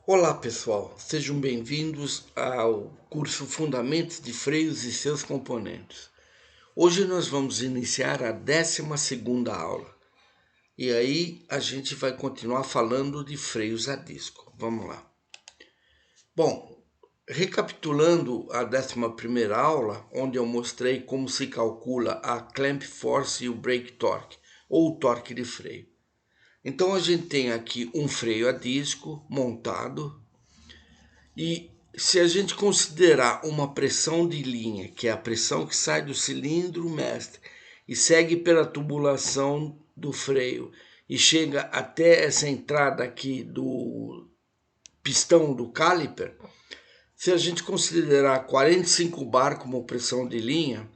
Olá pessoal, sejam bem-vindos ao curso Fundamentos de Freios e seus componentes. Hoje nós vamos iniciar a 12ª aula e aí a gente vai continuar falando de freios a disco. Vamos lá. Bom, recapitulando a 11ª aula, onde eu mostrei como se calcula a clamp force e o brake torque, ou o torque de freio. Então a gente tem aqui um freio a disco montado. E se a gente considerar uma pressão de linha, que é a pressão que sai do cilindro mestre e segue pela tubulação do freio e chega até essa entrada aqui do pistão do caliper, se a gente considerar 45 bar como pressão de linha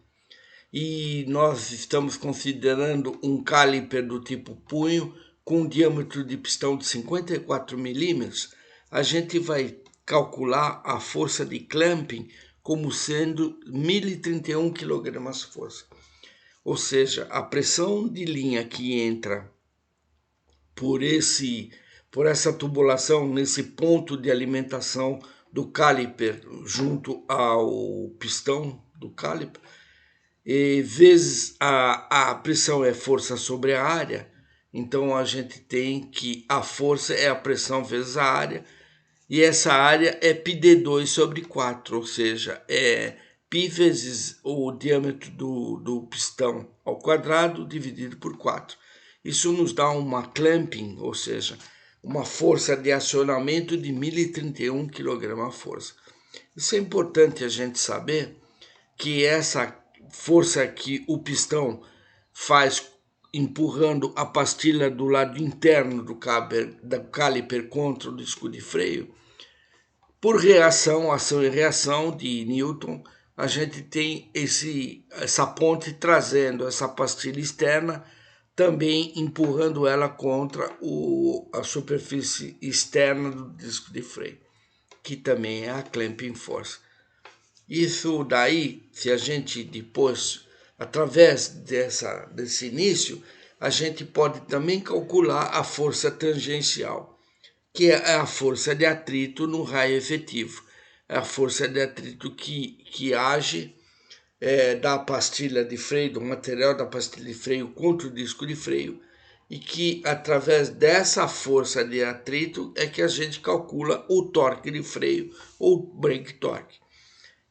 e nós estamos considerando um caliper do tipo punho com um diâmetro de pistão de 54 milímetros, a gente vai calcular a força de clamping como sendo 1031 kg força. Ou seja, a pressão de linha que entra por essa tubulação, nesse ponto de alimentação do caliper junto ao pistão do caliper, e vezes a pressão é força sobre a área, então a gente tem que a força é a pressão vezes a área, e essa área é πd2 sobre 4, ou seja, é π vezes o diâmetro do pistão ao quadrado dividido por 4. Isso nos dá uma clamping, ou seja, uma força de acionamento de 1031 kg a força. Isso é importante a gente saber que essa força que o pistão faz empurrando a pastilha do lado interno do caliper contra o disco de freio, por reação, ação e reação de Newton, a gente tem essa ponte trazendo essa pastilha externa, também empurrando ela contra a superfície externa do disco de freio, que também é a clamping force. Isso daí, se a gente depois, através desse início, a gente pode também calcular a força tangencial, que é a força de atrito no raio efetivo. É a força de atrito que age da pastilha de freio, do material da pastilha de freio contra o disco de freio, e que através dessa força de atrito é que a gente calcula o torque de freio ou brake torque.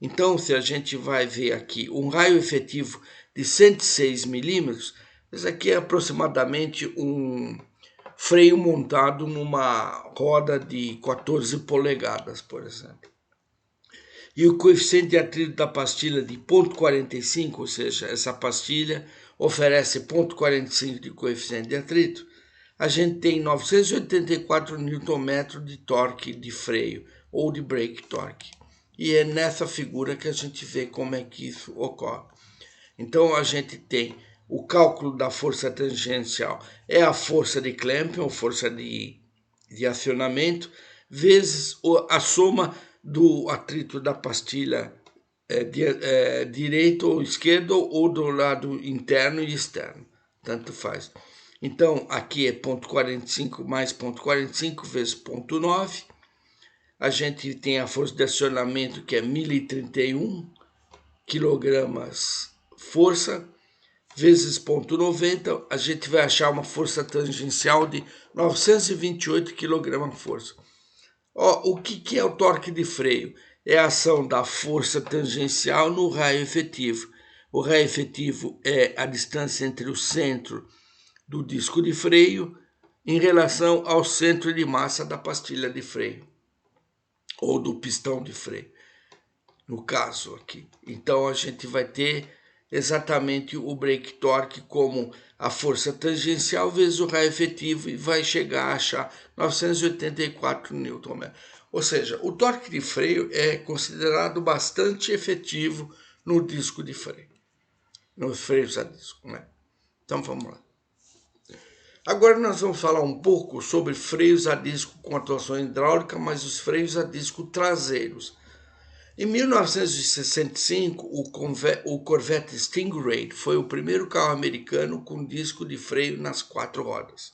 Então, se a gente vai ver aqui um raio efetivo de 106 milímetros, isso aqui é aproximadamente um freio montado numa roda de 14 polegadas, por exemplo. E o coeficiente de atrito da pastilha de 0,45, ou seja, essa pastilha oferece 0,45 de coeficiente de atrito, a gente tem 984 Nm de torque de freio ou de brake torque. E é nessa figura que a gente vê como é que isso ocorre. Então a gente tem o cálculo da força tangencial, é a força de clamping, ou força de acionamento, vezes a soma do atrito da pastilha direito ou esquerdo, ou do lado interno e externo, tanto faz. Então aqui é 0,45 mais 0,45 vezes 0,9. A gente tem a força de acionamento, que é 1031 kg força, vezes 0,90, a gente vai achar uma força tangencial de 928 kg força. O que é o torque de freio? É a ação da força tangencial no raio efetivo. O raio efetivo é a distância entre o centro do disco de freio em relação ao centro de massa da pastilha de freio, ou do pistão de freio, no caso aqui. Então a gente vai ter exatamente o brake torque como a força tangencial vezes o raio efetivo, e vai chegar a achar 984 Nm. Ou seja, o torque de freio é considerado bastante efetivo no disco de freio, nos freios a disco, né? Então vamos lá. Agora nós vamos falar um pouco sobre freios a disco com atuação hidráulica, mas os freios a disco traseiros. Em 1965, o Corvette Stingray foi o primeiro carro americano com disco de freio nas 4 rodas.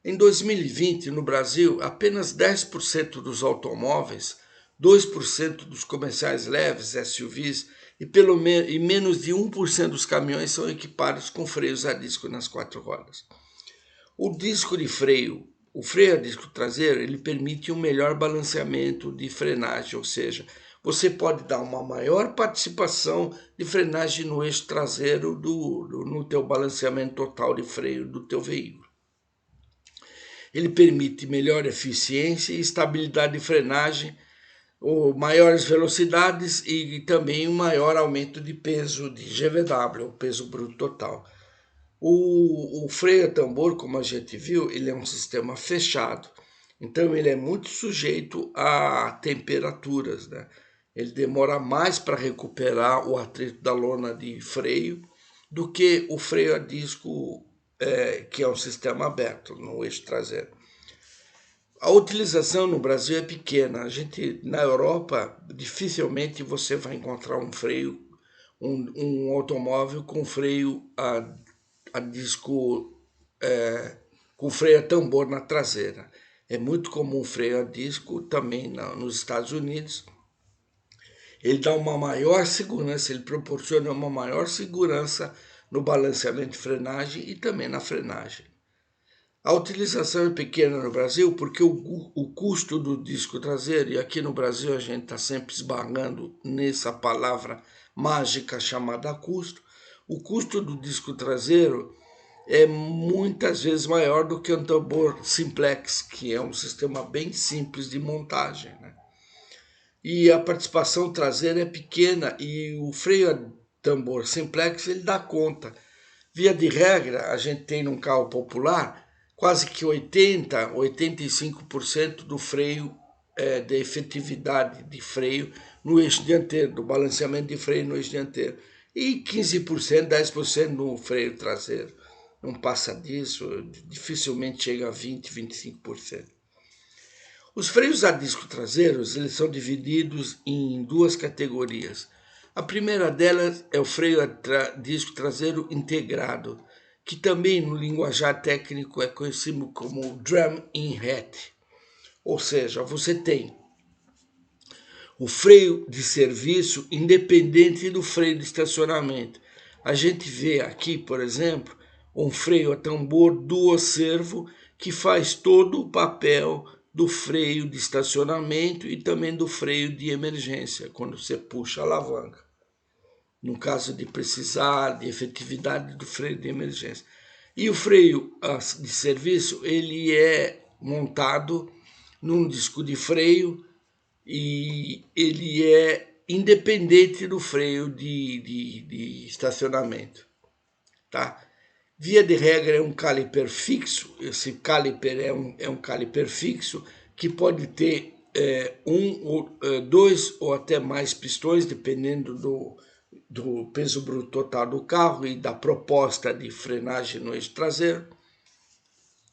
Em 2020, no Brasil, apenas 10% dos automóveis, 2% dos comerciais leves, SUVs, e menos de 1% dos caminhões são equipados com freios a disco nas quatro rodas. O disco de freio, o freio a disco traseiro, ele permite um melhor balanceamento de frenagem, ou seja, você pode dar uma maior participação de frenagem no eixo traseiro no teu balanceamento total de freio do teu veículo. Ele permite melhor eficiência e estabilidade de frenagem, ou maiores velocidades e também um maior aumento de peso de GVW, o peso bruto total. O freio a tambor, como a gente viu, ele é um sistema fechado, então ele é muito sujeito a temperaturas, né? Ele demora mais para recuperar o atrito da lona de freio do que o freio a disco, que é um sistema aberto no eixo traseiro. A utilização no Brasil é pequena. Na Europa, dificilmente você vai encontrar um freio, um automóvel com freio a disco, com freio a tambor na traseira. É muito comum o freio a disco também nos Estados Unidos. Ele dá uma maior segurança, ele proporciona uma maior segurança no balanceamento de frenagem e também na frenagem. A utilização é pequena no Brasil porque o custo do disco traseiro, e aqui no Brasil a gente está sempre esbarrando nessa palavra mágica chamada custo, o custo do disco traseiro é muitas vezes maior do que um tambor simplex, que é um sistema bem simples de montagem, né? E a participação traseira é pequena e o freio a tambor simplex ele dá conta. Via de regra, a gente tem num carro popular quase que 85% do freio, de efetividade de freio no eixo dianteiro, do balanceamento de freio no eixo dianteiro. E 15%, 10% no freio traseiro. Não passa disso, dificilmente chega a 20%, 25%. Os freios a disco traseiros eles são divididos em duas categorias. A primeira delas é o freio a disco traseiro integrado, que também no linguajar técnico é conhecido como drum in hat. Ou seja, você tem o freio de serviço independente do freio de estacionamento. A gente vê aqui, por exemplo, um freio a tambor dual servo que faz todo o papel do freio de estacionamento e também do freio de emergência, quando você puxa a alavanca. No caso de precisar de efetividade do freio de emergência. E o freio de serviço, ele é montado num disco de freio e ele é independente do freio de estacionamento, tá? Via de regra é um caliper fixo, esse caliper é um caliper fixo que pode ter dois ou até mais pistões, dependendo do peso bruto total do carro e da proposta de frenagem no eixo traseiro,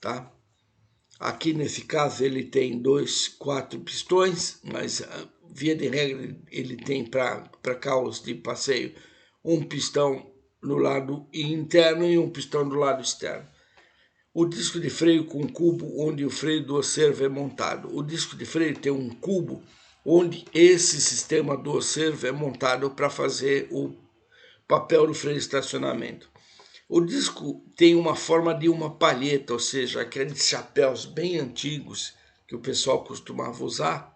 tá? Aqui nesse caso ele tem 4 pistões, mas via de regra ele tem para carros de passeio um pistão no lado interno e um pistão do lado externo. O disco de freio com cubo onde o freio do servo é montado. O disco de freio tem um cubo onde esse sistema do servo é montado para fazer o papel do freio de estacionamento. O disco tem uma forma de uma palheta, ou seja, aqueles chapéus bem antigos que o pessoal costumava usar.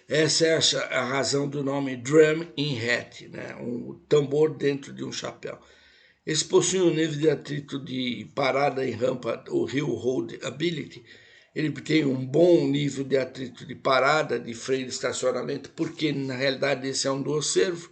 Essa é a razão do nome drum in hat, né? Um tambor dentro de um chapéu. Eles possuem um nível de atrito de parada em rampa, o Hill Hold Ability. Ele tem um bom nível de atrito de parada, de freio de estacionamento, porque na realidade esse é um dual servo.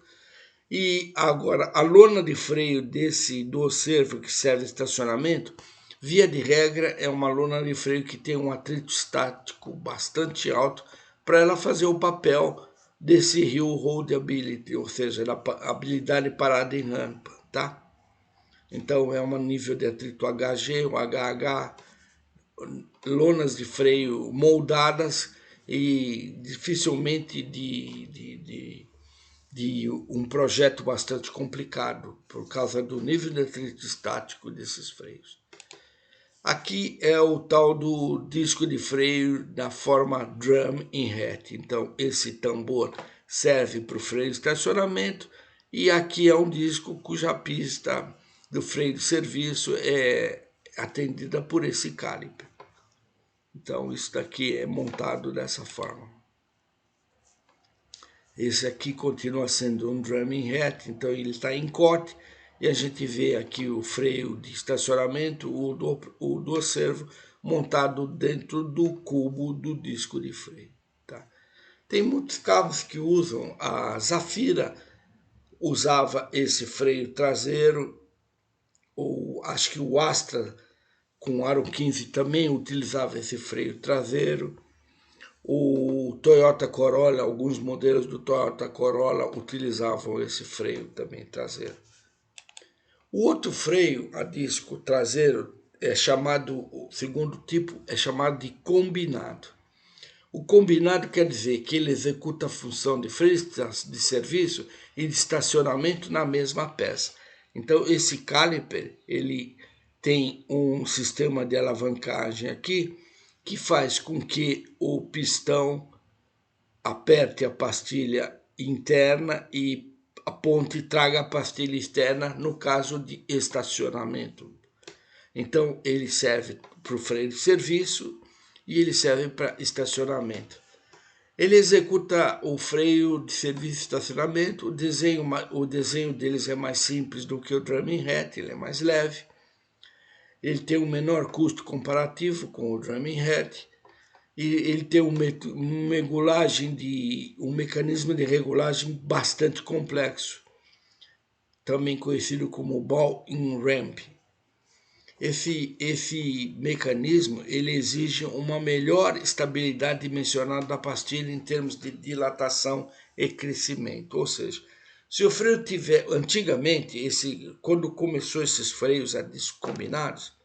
E agora, a lona de freio desse dual servo que serve de estacionamento, via de regra, é uma lona de freio que tem um atrito estático bastante alto para ela fazer o papel desse Hill Hold Ability, ou seja, da habilidade parada em rampa, tá? Então é um nível de atrito HG, ou HH, lonas de freio moldadas e dificilmente de um projeto bastante complicado por causa do nível de atrito estático desses freios. Aqui é o tal do disco de freio da forma drum in hat. Então esse tambor serve para o freio de estacionamento e aqui é um disco cuja pista do freio de serviço é atendida por esse caliper. Então isso daqui é montado dessa forma. Esse aqui continua sendo um drum in hat, então ele está em corte e a gente vê aqui o freio de estacionamento, o do servo montado dentro do cubo do disco de freio. Tá? Tem muitos carros que usam, a Zafira usava esse freio traseiro, ou acho que o Astra com aro 15 também utilizava esse freio traseiro. O Toyota Corolla, alguns modelos do Toyota Corolla utilizavam esse freio também traseiro. O outro freio a disco traseiro é chamado, o segundo tipo é chamado de combinado. O combinado quer dizer que ele executa a função de freio de serviço e de estacionamento na mesma peça. Então esse caliper ele tem um sistema de alavancagem aqui que faz com que o pistão aperte a pastilha interna e aponte e traga a pastilha externa no caso de estacionamento. Então ele serve para o freio de serviço e ele serve para estacionamento. Ele executa o freio de serviço e estacionamento. O desenho deles é mais simples do que o drum in hat, ele é mais leve. Ele tem um menor custo comparativo com o drum in hat. E ele tem um mecanismo de regulagem bastante complexo, também conhecido como ball and ramp. Esse mecanismo ele exige uma melhor estabilidade dimensional da pastilha em termos de dilatação e crescimento. Ou seja, se o freio tiver, antigamente, quando começou esses freios a disco combinados,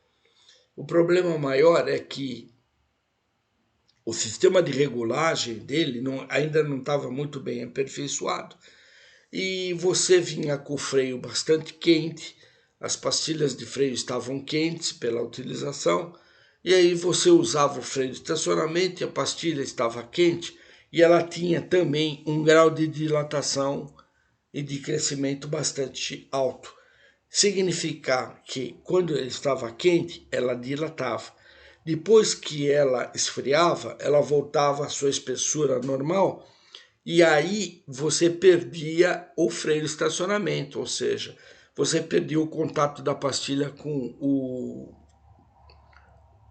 o problema maior é que o sistema de regulagem dele ainda não estava muito bem aperfeiçoado. E você vinha com o freio bastante quente, as pastilhas de freio estavam quentes pela utilização, e aí você usava o freio de estacionamento e a pastilha estava quente, e ela tinha também um grau de dilatação e de crescimento bastante alto. Significa que quando ele estava quente, ela dilatava. Depois que ela esfriava, ela voltava à sua espessura normal e aí você perdia o freio de estacionamento, ou seja, você perdia o contato da pastilha com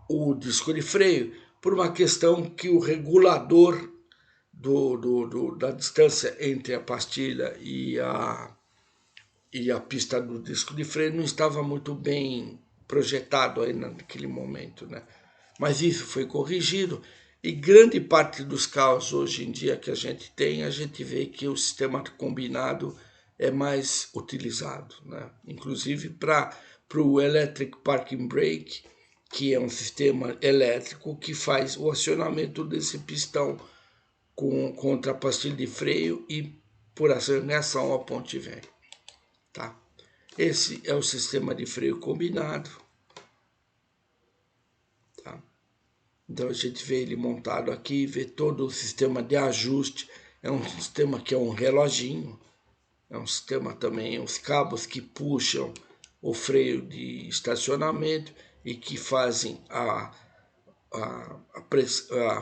o disco de freio por uma questão que o regulador da distância entre a pastilha e a pista do disco de freio não estava muito bem projetado aí naquele momento, né? Mas isso foi corrigido e grande parte dos carros hoje em dia que a gente vê que o sistema combinado é mais utilizado, né? Inclusive para o Electric Parking Brake, que é um sistema elétrico que faz o acionamento desse pistão contra a pastilha de freio e por ação a ponte vem. Tá? Esse é o sistema de freio combinado. Tá? Então a gente vê ele montado aqui, vê todo o sistema de ajuste. É um sistema que é um reloginho. É um sistema também, os cabos que puxam o freio de estacionamento e que fazem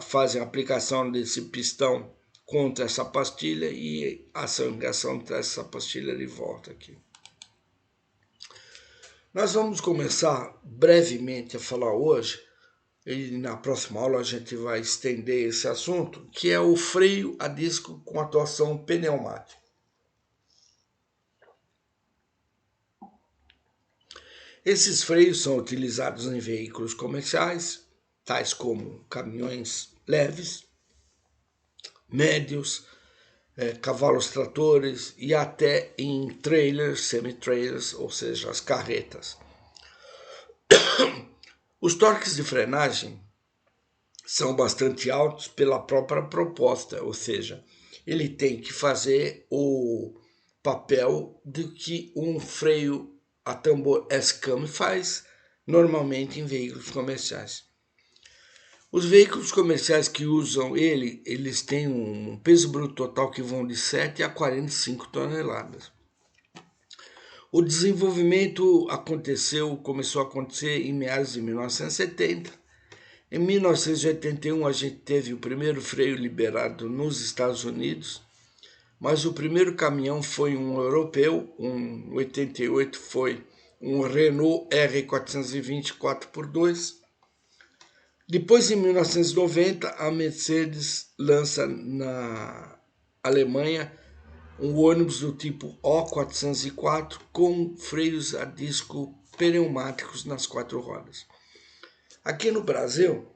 fazem a aplicação desse pistão contra essa pastilha e a ação traz essa pastilha de volta aqui. Nós vamos começar brevemente a falar hoje, e na próxima aula a gente vai estender esse assunto, que é o freio a disco com atuação pneumática. Esses freios são utilizados em veículos comerciais, tais como caminhões leves, médios, cavalos tratores e até em trailers, semi-trailers, ou seja, as carretas. Os torques de frenagem são bastante altos pela própria proposta, ou seja, ele tem que fazer o papel de que um freio a tambor S-Cam faz normalmente em veículos comerciais. Os veículos comerciais que usam ele, eles têm um peso bruto total que vão de 7 a 45 toneladas. O desenvolvimento começou a acontecer em meados de 1970. Em 1981 a gente teve o primeiro freio liberado nos Estados Unidos, mas o primeiro caminhão foi um europeu, em 88 foi um Renault R420 4x2. Depois, em 1990, a Mercedes lança na Alemanha um ônibus do tipo O404 com freios a disco pneumáticos nas 4 rodas. Aqui no Brasil,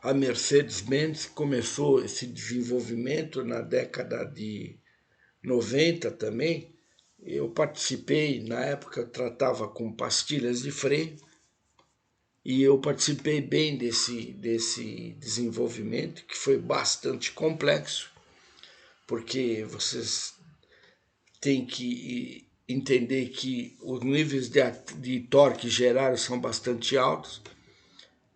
a Mercedes-Benz começou esse desenvolvimento na década de 90 também. Eu participei, na época eu tratava com pastilhas de freio, e eu participei bem desse desenvolvimento, que foi bastante complexo, porque vocês têm que entender que os níveis de torque gerado são bastante altos.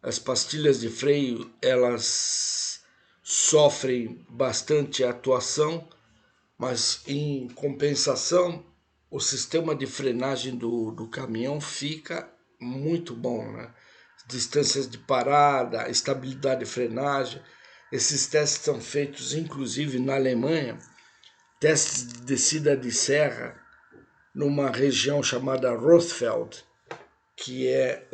As pastilhas de freio, elas sofrem bastante atuação, mas em compensação, o sistema de frenagem do caminhão fica muito bom, né? Distâncias de parada, estabilidade de frenagem. Esses testes são feitos inclusive na Alemanha, testes de descida de serra numa região chamada Rothfeld, que é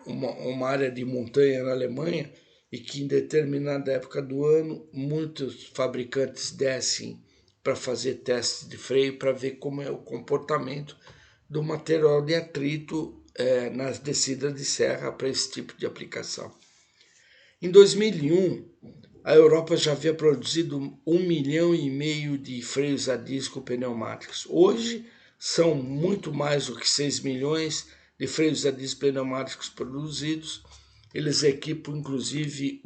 uma área de montanha na Alemanha, e que em determinada época do ano muitos fabricantes descem para fazer testes de freio para ver como é o comportamento do material de atrito nas descidas de serra para esse tipo de aplicação. Em 2001, a Europa já havia produzido 1,5 milhão de freios a disco pneumáticos. Hoje são muito mais do que 6 milhões de freios a disco pneumáticos produzidos. Eles equipam inclusive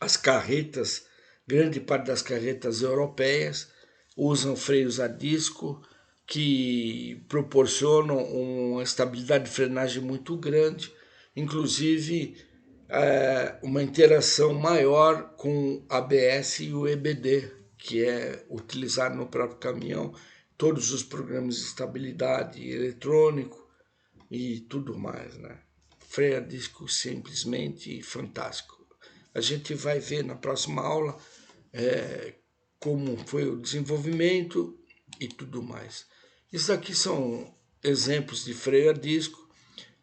as carretas, grande parte das carretas europeias usam freios a disco, que proporcionam uma estabilidade de frenagem muito grande, inclusive uma interação maior com ABS e o EBD, que é utilizado no próprio caminhão, todos os programas de estabilidade eletrônico e tudo mais, né? Freio a disco simplesmente fantástico. A gente vai ver na próxima aula como foi o desenvolvimento e tudo mais. Isso aqui são exemplos de freio a disco.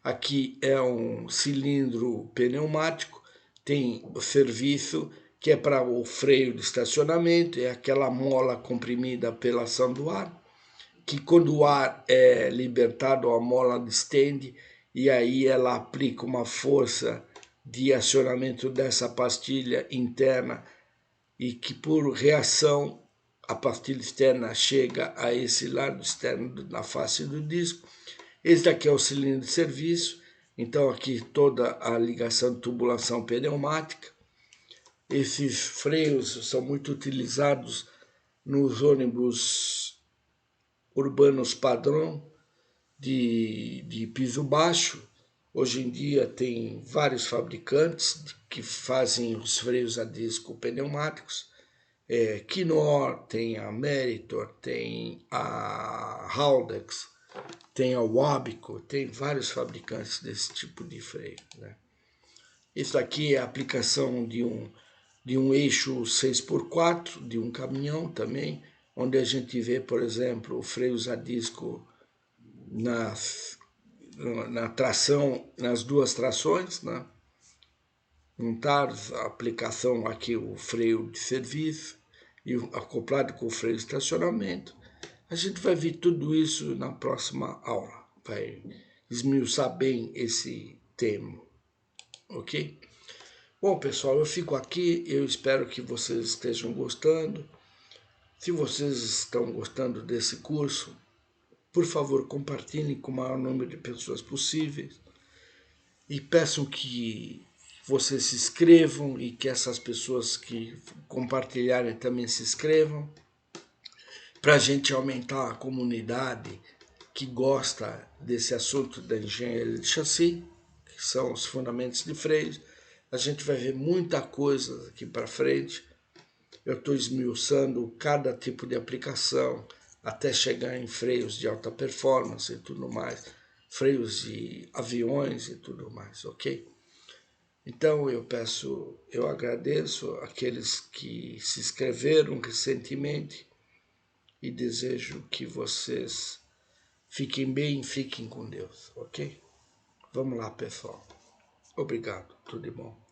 Aqui é um cilindro pneumático, tem o serviço que é para o freio de estacionamento, é aquela mola comprimida pela ação do ar, que quando o ar é libertado, a mola distende e aí ela aplica uma força de acionamento dessa pastilha interna, e que por reação a pastilha externa chega a esse lado externo na face do disco. Esse daqui é o cilindro de serviço, então aqui toda a ligação de tubulação pneumática. Esses freios são muito utilizados nos ônibus urbanos padrão de piso baixo. Hoje em dia tem vários fabricantes que fazem os freios a disco pneumáticos. Knorr, tem a Meritor, tem a Haldex, tem a Wabico, tem vários fabricantes desse tipo de freio, né? Isso aqui é a aplicação de um eixo 6x4, de um caminhão também, onde a gente vê, por exemplo, freios a disco na tração, nas duas trações, né? Montados, a aplicação aqui, o freio de serviço, e acoplado com o freio de estacionamento. A gente vai ver tudo isso na próxima aula, vai esmiuçar bem esse tema, ok? Bom, pessoal, eu fico aqui, eu espero que vocês estejam gostando. Se vocês estão gostando desse curso, por favor, compartilhem com o maior número de pessoas possíveis e peçam que vocês se inscrevam e que essas pessoas que compartilharem também se inscrevam, para a gente aumentar a comunidade que gosta desse assunto da engenharia de chassi, que são os fundamentos de freios. A gente vai ver muita coisa daqui para frente. Eu estou esmiuçando cada tipo de aplicação até chegar em freios de alta performance e tudo mais, freios de aviões e tudo mais, ok? Então eu agradeço aqueles que se inscreveram recentemente e desejo que vocês fiquem bem, fiquem com Deus, ok? Vamos lá, pessoal. Obrigado, tudo de bom.